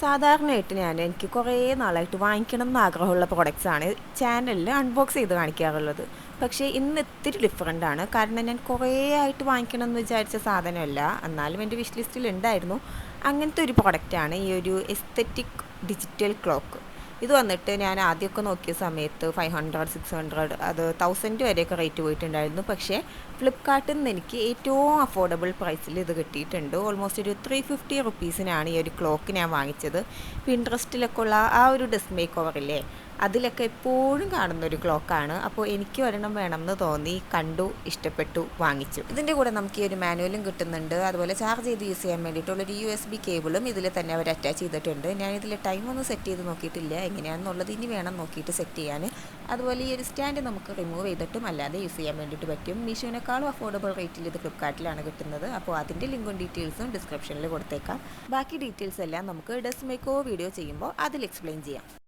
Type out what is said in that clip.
സാധാരണയായിട്ട് എനിക്ക് കുറേ നാളായിട്ട് വാങ്ങിക്കണം എന്ന് ആഗ്രഹമുള്ള പ്രോഡക്റ്റ്സാണ് ചാനലിൽ അൺബോക്സ് ചെയ്ത് കാണിക്കാറുള്ളത്. പക്ഷേ ഇന്ന് ഇത്തിരി ഡിഫറെൻ്റ് ആണ്. കാരണം ഞാൻ കുറേ ആയിട്ട് വാങ്ങിക്കണം എന്ന് വിചാരിച്ച സാധനമല്ല, എന്നാലും എൻ്റെ വിഷ് ലിസ്റ്റിൽ ഉണ്ടായിരുന്നു. അങ്ങനത്തെ ഒരു പ്രോഡക്റ്റാണ് ഈ ഒരു എസ്തെറ്റിക് ഡിജിറ്റൽ ക്ലോക്ക്. ഇത് വന്നിട്ട് ഞാൻ ആദ്യമൊക്കെ നോക്കിയ സമയത്ത് 500, 600, അത് 1000 വരെയൊക്കെ റേറ്റ് പോയിട്ടുണ്ടായിരുന്നു. പക്ഷേ ഫ്ലിപ്കാർട്ടിൽ നിന്ന് എനിക്ക് ഏറ്റവും അഫോർഡബിൾ പ്രൈസിൽ ഇത് കിട്ടിയിട്ടുണ്ട്. ഓൾമോസ്റ്റ് ഒരു 350 റുപ്പീസിനാണ് ഈ ഒരു ക്ലോക്ക് ഞാൻ വാങ്ങിച്ചത്. പിൻട്രസ്റ്റിലൊക്കെ ഉള്ള ആ ഒരു ഡ്രസ് മേക്ക് ഓവറില്ലേ, അതിലൊക്കെ എപ്പോഴും കാണുന്ന ഒരു ക്ലോക്കാണ്. അപ്പോൾ എനിക്ക് ഒരെണ്ണം വേണമെന്ന് തോന്നി, കണ്ടു, ഇഷ്ടപ്പെട്ടു, വാങ്ങിച്ചു. ഇതിൻ്റെ കൂടെ നമുക്ക് ഈ ഒരു മാനുവലും കിട്ടുന്നുണ്ട്. അതുപോലെ ചാർജ് ചെയ്ത് യൂസ് ചെയ്യാൻ വേണ്ടിയിട്ടുള്ളൊരു USB കേബിളും ഇതിൽ തന്നെ അവർ അറ്റാച്ച് ചെയ്തിട്ടുണ്ട്. ഞാനിതിൽ ടൈമൊന്നും സെറ്റ് ചെയ്ത് നോക്കിയിട്ടില്ല, എങ്ങനെയാണെന്നുള്ളത് ഇനി വേണം നോക്കിയിട്ട് സെറ്റ് ചെയ്യാൻ. അതുപോലെ ഈ ഒരു സ്റ്റാൻഡ് നമുക്ക് റിമൂവ് ചെയ്തിട്ടും അല്ലാതെ യൂസ് ചെയ്യാൻ വേണ്ടിയിട്ട് പറ്റും. മീഷോനേക്കാളും അഫോർഡബിൾ റേറ്റിൽ ഇത് ഫ്ലിപ്കാർട്ടിലാണ് കിട്ടുന്നത്. അപ്പോൾ അതിൻ്റെ ലിങ്കും ഡീറ്റെയിൽസും ഡിസ്ക്രിപ്ഷനിൽ കൊടുത്തേക്കാം. ബാക്കി ഡീറ്റെയിൽസ് എല്ലാം നമുക്ക് ഡ്രസ് മേക്ക് ഓവർ വീഡിയോ ചെയ്യുമ്പോൾ അതിൽ എക്സ്പ്ലെയിൻ ചെയ്യാം.